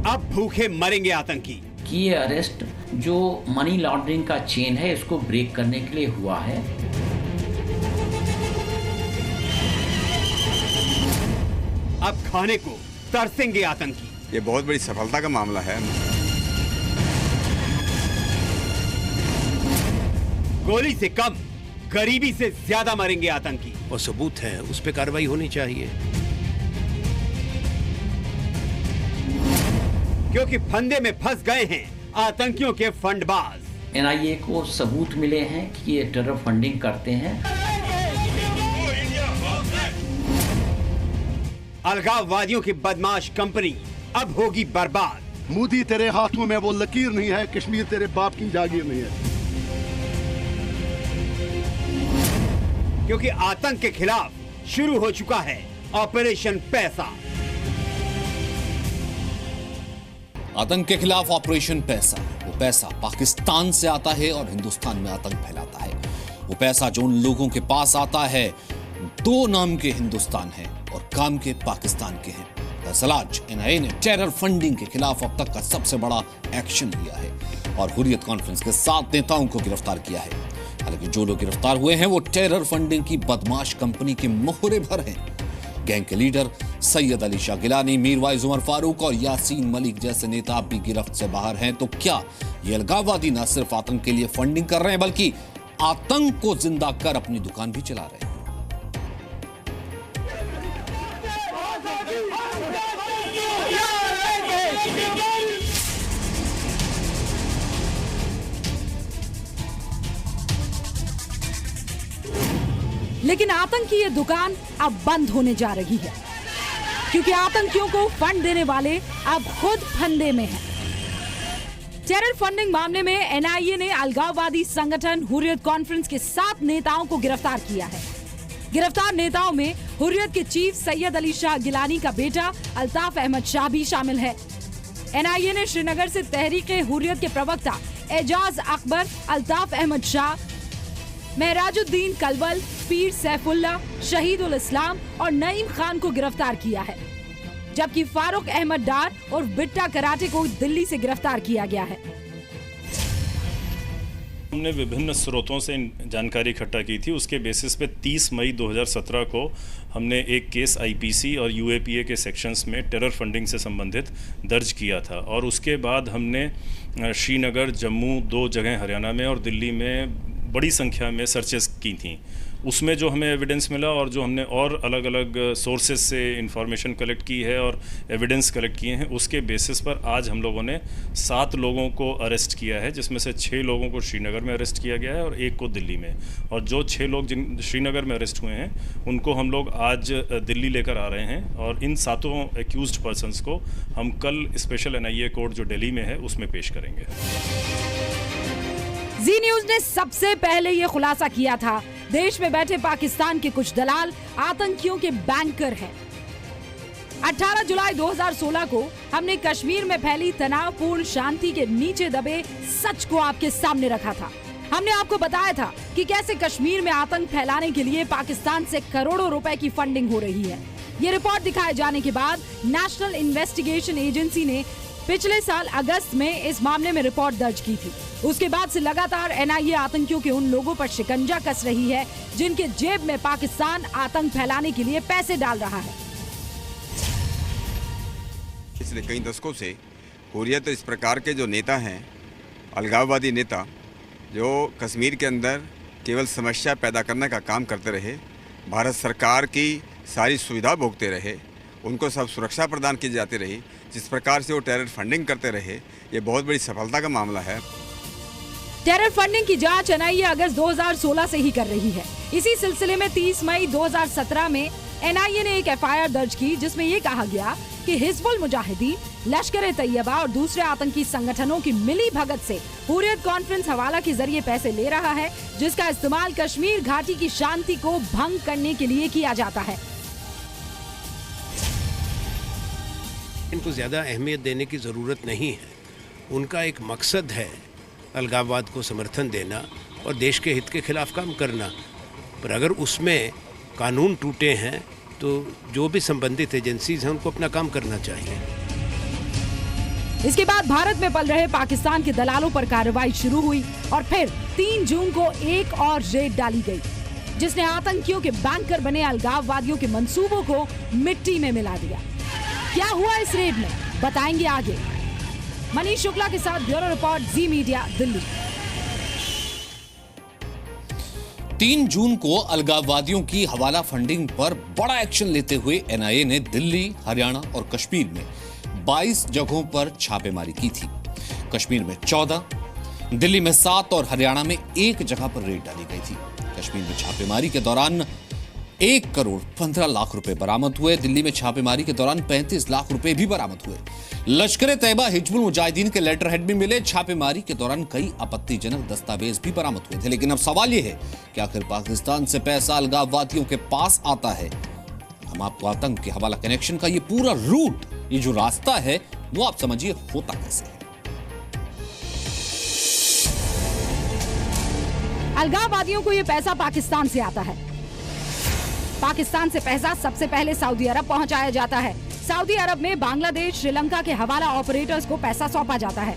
अब भूखे मरेंगे आतंकी। कि ये अरेस्ट जो मनी लॉन्ड्रिंग का चेन है इसको ब्रेक करने के लिए हुआ है। अब खाने को तरसेंगे आतंकी। ये बहुत बड़ी सफलता का मामला है। गोली से कम, गरीबी से ज्यादा मरेंगे आतंकी। और सबूत है, उस पे कार्रवाई होनी चाहिए। क्योंकि फंदे में फंस गए हैं आतंकियों के फंडबाज। एनआईए को सबूत मिले हैं कि ये टेरर फंडिंग करते हैं। अलगाववादियों की बदमाश कंपनी अब होगी बर्बाद। मोदी तेरे हाथों में वो लकीर नहीं है, कश्मीर तेरे बाप की जागीर नहीं है। क्योंकि आतंक के खिलाफ शुरू हो चुका है ऑपरेशन पैसा। आतंक के खिलाफ ऑपरेशन पैसा। वो पैसा पाकिस्तान से आता है और हिंदुस्तान में आतंक फैलाता है। वो पैसा जो उन लोगों के पास आता है, दो नाम के हिंदुस्तान है और काम के पाकिस्तान के हैं। दरअसल आज एनआईए ने टेरर फंडिंग के खिलाफ अब तक का सबसे बड़ा एक्शन लिया है और हुर्रियत कॉन्फ्रेंस के 7 नेताओं को गिरफ्तार किया है। हालांकि जो लोग गिरफ्तार हुए हैं वो टेरर फंडिंग की बदमाश कंपनी के मोहरे भर हैं। गैंग के लीडर सैयद अली शाह गिलानी, मीरवाइज उमर फारूक और यासीन मलिक जैसे नेता भी गिरफ्त से बाहर हैं। तो क्या ये अलगाववादी न सिर्फ आतंक के लिए फंडिंग कर रहे हैं बल्कि आतंक को जिंदा कर अपनी दुकान भी चला रहे हैं? लेकिन आतंक की ये दुकान अब बंद होने जा रही है क्योंकि आतंकियों को फंड देने वाले अब खुद फंदे में हैं। टेरर फंडिंग मामले में एनआईए ने अलगाववादी संगठन हुर्रियत कॉन्फ्रेंस के 7 नेताओं को गिरफ्तार किया है। गिरफ्तार नेताओं में हुर्रियत के चीफ सैयद अली शाह गिलानी का बेटा अल्ताफ अहमद शाह भी शामिल है। एनआईए ने श्रीनगर से तहरीक हुर्रियत के प्रवक्ता एजाज अकबर, अल्ताफ अहमद शाह, महराजुद्दीन कलवल, पीर सैफुल्ला, शहीदुल इस्लाम और नईम खान को गिरफ्तार किया है, जबकि फारूक अहमद डार और बिट्टा कराटे को दिल्ली से गिरफ्तार किया गया है। हमने विभिन्न स्रोतों से जानकारी इकट्ठा की थी। उसके बेसिस पे 30 मई 2017 को हमने एक केस आईपीसी और यूएपीए के सेक्शंस में टेरर फंडिंग से संबंधित दर्ज किया था और उसके बाद हमने श्रीनगर, जम्मू, 2 जगह हरियाणा में और दिल्ली में बड़ी संख्या में सर्चेस की थी। उसमें जो हमें एविडेंस मिला और जो हमने और अलग अलग सोर्सेज से इंफॉर्मेशन कलेक्ट की है और एविडेंस कलेक्ट किए हैं, उसके बेसिस पर आज हम लोगों ने 7 लोगों को अरेस्ट किया है, जिसमें से 6 लोगों को श्रीनगर में अरेस्ट किया गया है और 1 को दिल्ली में। और जो 6 लोग जिन श्रीनगर में अरेस्ट हुए हैं उनको हम लोग आज दिल्ली लेकर आ रहे हैं और इन 7 एक्यूज्ड पर्सनस को हम कल स्पेशल एनआईए कोर्ट जो दिल्ली में है उसमें पेश करेंगे। जी न्यूज ने सबसे पहले ये खुलासा किया था, देश में बैठे पाकिस्तान के कुछ दलाल आतंकियों के बैंकर हैं। 18 जुलाई 2016 को हमने कश्मीर में फैली तनावपूर्ण शांति के नीचे दबे सच को आपके सामने रखा था। हमने आपको बताया था कि कैसे कश्मीर में आतंक फैलाने के लिए पाकिस्तान से करोड़ों रुपए की फंडिंग हो रही है। ये रिपोर्ट दिखाए जाने के बाद नेशनल इन्वेस्टिगेशन एजेंसी ने पिछले साल अगस्त में इस मामले में रिपोर्ट दर्ज की थी। उसके बाद से लगातार एनआईए आतंकियों के उन लोगों पर शिकंजा कस रही है जिनके जेब में पाकिस्तान आतंक फैलाने के लिए पैसे डाल रहा है। पिछले कई दशकों से हुर्रियत इस प्रकार के जो नेता हैं, अलगाववादी नेता, जो कश्मीर के अंदर केवल समस्या पैदा करने का काम करते रहे, भारत सरकार की सारी सुविधा भोगते रहे, उनको सब सुरक्षा प्रदान की जाती रही, जिस प्रकार से वो टेरर फंडिंग करते रहे, ये बहुत बड़ी सफलता का मामला है। टेरर फंडिंग की जांच एनआईए अगस्त 2016 से ही कर रही है। इसी सिलसिले में 30 मई 2017 में एनआईए ने एक एफआईआर दर्ज की जिसमें ये कहा गया कि हिजबुल मुजाहिदीन, लश्कर-ए-तैयबा और दूसरे आतंकी संगठनों की मिली भगत से हुर्रियत कॉन्फ्रेंस हवाला के जरिए पैसे ले रहा है, जिसका इस्तेमाल कश्मीर घाटी की शांति को भंग करने के लिए किया जाता है। इनको ज़्यादा अहमियत देने की ज़रूरत नहीं है। उनका एक मकसद है अलगाववाद को समर्थन देना और देश के हित के खिलाफ काम करना। पर अगर उसमें कानून टूटे हैं तो जो भी संबंधित एजेंसीज हैं उनको अपना काम करना चाहिए। इसके बाद भारत में पल रहे पाकिस्तान के दलालों पर कार्रवाई शुरू हुई और फिर 3 जून को एक और रेड डाली गई, जिसने आतंकियों के बैंकर बने अलगाववादियों के मंसूबों को मिट्टी में मिला दिया। क्या हुआ इस रेड में, बताएंगे आगे। मनीष शुक्ला के साथ ब्यूरो रिपोर्ट, जी मीडिया, दिल्ली। 3 जून को अलगाववादियों की हवाला फंडिंग पर बड़ा एक्शन लेते हुए एनआईए ने दिल्ली, हरियाणा और कश्मीर में 22 जगहों पर छापेमारी की थी। कश्मीर में 14, दिल्ली में 7 और हरियाणा में 1 जगह पर रेड डाली गई थी। कश्मीर में छापेमारी के दौरान 1 करोड़ 15 लाख रुपए बरामद हुए। दिल्ली में छापेमारी के दौरान 35 लाख रुपए भी बरामद हुए। लश्कर तैयबा हिजबुल मुजाहिदीन के लेटर हेड भी मिले। छापेमारी के दौरान कई आपत्तिजनक दस्तावेज भी बरामद हुए थे। लेकिन अब सवाल यह है कि आखिर पाकिस्तान से पैसा अलगाववादियों के पास आता है। हम आपको आतंक के हवाला कनेक्शन का ये पूरा रूट, ये जो रास्ता है, वो आप समझिए होता कैसे है। अलगाववादियों को ये पैसा पाकिस्तान से आता है। पाकिस्तान से पैसा सबसे पहले सऊदी अरब पहुंचाया जाता है। सऊदी अरब में बांग्लादेश, श्रीलंका के हवाला ऑपरेटर्स को पैसा सौंपा जाता है।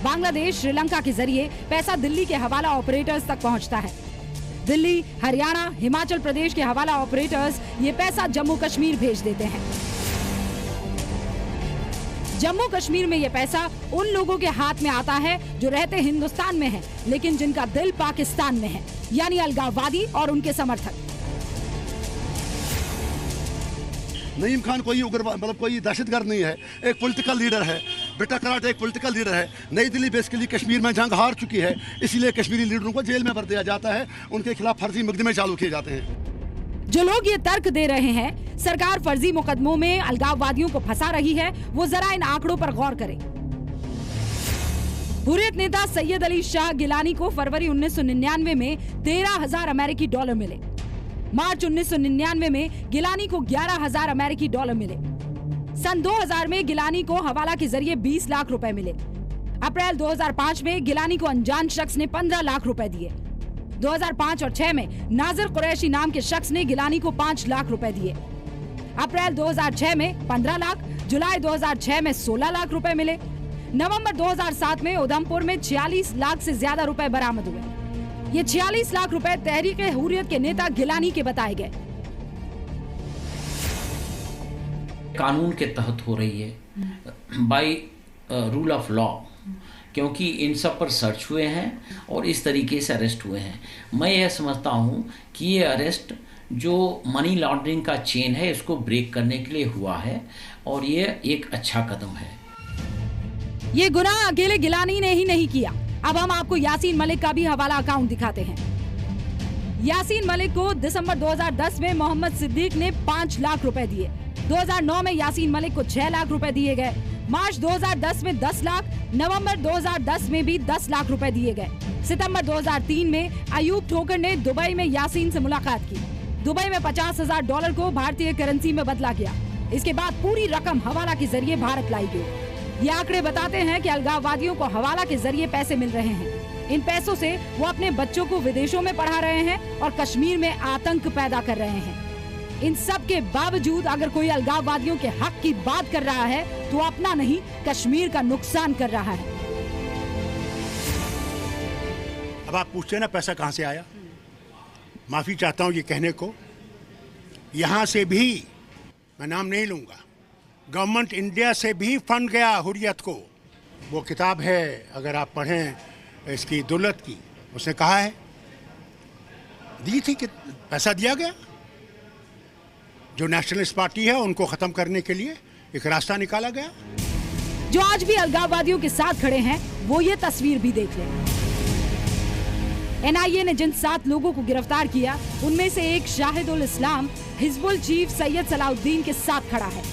बांग्लादेश, श्रीलंका के जरिए पैसा दिल्ली के हवाला ऑपरेटर्स तक पहुंचता है। दिल्ली, हरियाणा, हिमाचल प्रदेश के हवाला ऑपरेटर्स ये पैसा जम्मू कश्मीर भेज देते हैं। जम्मू कश्मीर में ये पैसा उन लोगों के हाथ में आता है जो रहते हिंदुस्तान में हैं, लेकिन जिनका दिल पाकिस्तान में है, यानी अलगाववादी और उनके समर्थक। नईम खान कोई उग्रवाद मतलब कोई दहशतगर्द नहीं है, एक पॉलिटिकल लीडर है। बेटा कराट एक पॉलिटिकल लीडर है। नई दिल्ली बेसिकली कश्मीर में जंग हार चुकी है, इसीलिए कश्मीरी लीडरों को जेल में भर दिया जाता है, उनके खिलाफ फर्जी मुकदमे चालू किए जाते हैं। जो लोग ये तर्क दे रहे हैं सरकार फर्जी मुकदमों में अलगाववादियों को फंसा रही है, वो जरा इन आंकड़ों पर गौर करें। हुर्रियत नेता सैयद अली शाह गिलानी को फरवरी 1999 में 13,000 अमेरिकी डॉलर मिले। मार्च 1999 में गिलानी को 11,000 अमेरिकी डॉलर मिले। सन 2000 में गिलानी को हवाला के जरिए 20 लाख रुपए मिले। अप्रैल 2005 में गिलानी को अनजान शख्स ने 15 लाख रुपए दिए। 2005 और 6 में नाजिर कुरैशी नाम के शख्स ने गिलानी को 5 लाख रुपए दिए। अप्रैल 2006 में 15 लाख, जुलाई 2006 में 16 लाख रुपए मिले। नवंबर 2007 में उधमपुर में 46 लाख से ज्यादा रुपए बरामद हुए। ये 46 लाख रुपए तहरीक-ए हुर्रियत के नेता गिलानी के बताए गए। कानून के तहत हो रही है, बाय रूल ऑफ लॉ, क्योंकि इन सब पर सर्च हुए हैं और इस तरीके से अरेस्ट हुए हैं। मैं यह समझता हूँ कि ये अरेस्ट जो मनी लॉन्ड्रिंग का चेन है, इसको ब्रेक करने के लिए हुआ है और ये एक अच्छा कदम है। ये गुनाह अकेले गिलानी ने ही नहीं किया। अब हम आपको यासीन मलिक का भी हवाला अकाउंट दिखाते हैं। यासीन मलिक को दिसंबर 2010 में मोहम्मद सिद्दीक ने 5 लाख रुपए दिए। 2009 में यासीन मलिक को 6 लाख रुपए दिए गए। मार्च 2010 में 10 लाख, नवंबर 2010 में भी 10 लाख रुपए दिए गए। सितंबर 2003 में अयूब ठोकर ने दुबई में यासीन से मुलाकात की। दुबई में $50,000 को भारतीय करेंसी में बदला गया। इसके बाद पूरी रकम हवाला के जरिए भारत लाई गई। ये आंकड़े बताते हैं कि अलगाववादियों को हवाला के जरिए पैसे मिल रहे हैं। इन पैसों से वो अपने बच्चों को विदेशों में पढ़ा रहे हैं और कश्मीर में आतंक पैदा कर रहे हैं। इन सब के बावजूद अगर कोई अलगाववादियों के हक की बात कर रहा है तो अपना नहीं, कश्मीर का नुकसान कर रहा है। अब आप पूछते हैं ना पैसा कहां से आया। माफी चाहता हूं ये कहने को, यहां से भी, मैं नाम नहीं लूंगा, गवर्नमेंट इंडिया से भी फंड गया हुर्रियत को। वो किताब है, अगर आप पढ़ें इसकी दौलत की, उसने कहा है दी थी कि पैसा दिया गया। जो नेशनलिस्ट पार्टी है उनको खत्म करने के लिए एक रास्ता निकाला गया। जो आज भी अलगाववादियों के साथ खड़े हैं वो ये तस्वीर भी देख लें। एनआईए ने जिन 7 लोगों को गिरफ्तार किया उनमें से एक शाहिदुल इस्लाम हिजबुल चीफ सैयद सलाउद्दीन के साथ खड़ा है।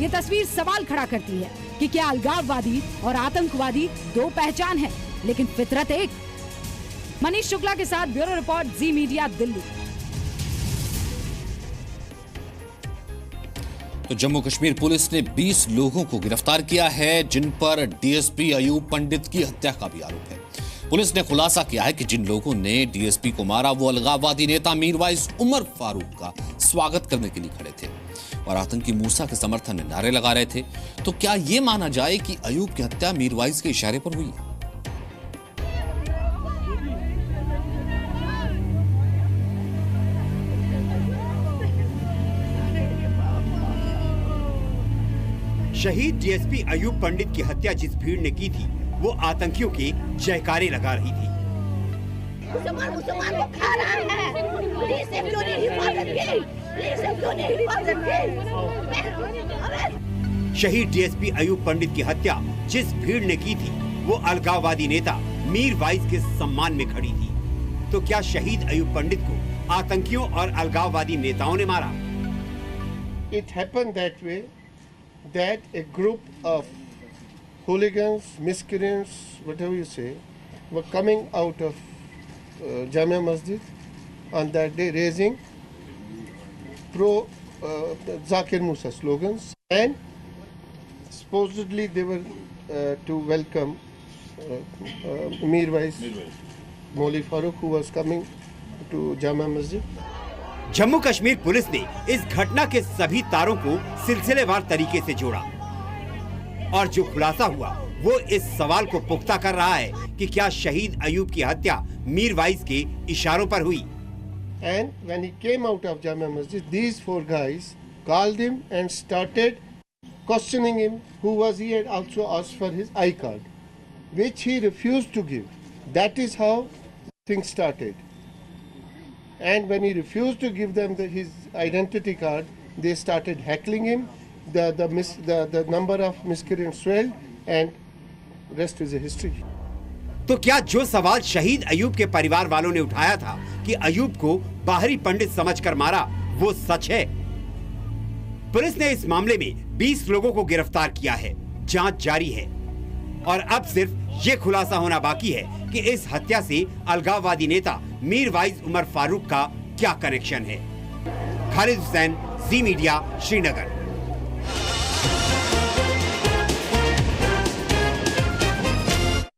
ये तस्वीर सवाल खड़ा करती है कि क्या अलगाववादी और आतंकवादी दो पहचान है लेकिन फितरत एक। मनीष शुक्ला के साथ ब्यूरो रिपोर्ट, जी मीडिया, दिल्ली। तो जम्मू कश्मीर पुलिस ने 20 लोगों को गिरफ्तार किया है जिन पर डीएसपी अयूब पंडित की हत्या का भी आरोप है। पुलिस ने खुलासा किया है कि जिन लोगों ने डीएसपी को मारा वो अलगाववादी नेता मीरवाइज उमर फारूक का स्वागत करने के लिए खड़े थे और आतंकी मूसा के समर्थन में नारे लगा रहे थे। तो क्या ये माना जाए कि अयूब की हत्या मीरवाइज के इशारे पर हुई? शहीद डीएसपी अयूब पंडित की हत्या जिस भीड़ ने की थी वो आतंकियों के जयकारे लगा रही थी। मुसलमान को खा रहा है, पुलिस से क्यों नहीं हिफाजत की? पुलिस से क्यों नहीं हिफाजत की? शहीद डीएसपी अयूब पंडित की हत्या जिस भीड़ ने की थी वो अलगाववादी नेता मीरवाइज के सम्मान में खड़ी थी। तो क्या शहीद अयूब पंडित को आतंकियों और अलगाववादी नेताओं ने मारा? It happened that way that a group of hooligans, miscreants, whatever you say, were coming out of Jamia Masjid on that day raising pro-Zakir Musa slogans, and supposedly they were to welcome Mirwais Moli Farooq, who was coming to Jamia Masjid. Jammu Kashmir police ने इस घटना के सभी तारों को सिलसिलेवार तरीके से जोड़ा और जो खुलासा हुआ वो इस सवाल को पुख्ता कर रहा है कि क्या शहीद अयूब की हत्या मीरवाइज के इशारों पर हुई। And when he came out of Jamia Masjid, these four guys called him and started questioning him who was he, and also asked for his I card, which he refused to give. That is how things started. And when he refused to give them his identity card, they started heckling him. The number of miscreants swelled, and rest is a history. तो क्या जो सवाल शहीद अयूब के परिवार वालों ने उठाया था कि अयूब को बाहरी पंडित समझकर मारा, वो सच है? पुलिस ने इस मामले में 20 लोगों को गिरफ्तार किया है। जांच जारी है और अब सिर्फ ये खुलासा होना बाकी है कि इस हत्या से अलगाववादी नेता मीरवाइज उमर फारूक का क्या कनेक्शन है। खालिद हुसैन, जी मीडिया, श्रीनगर।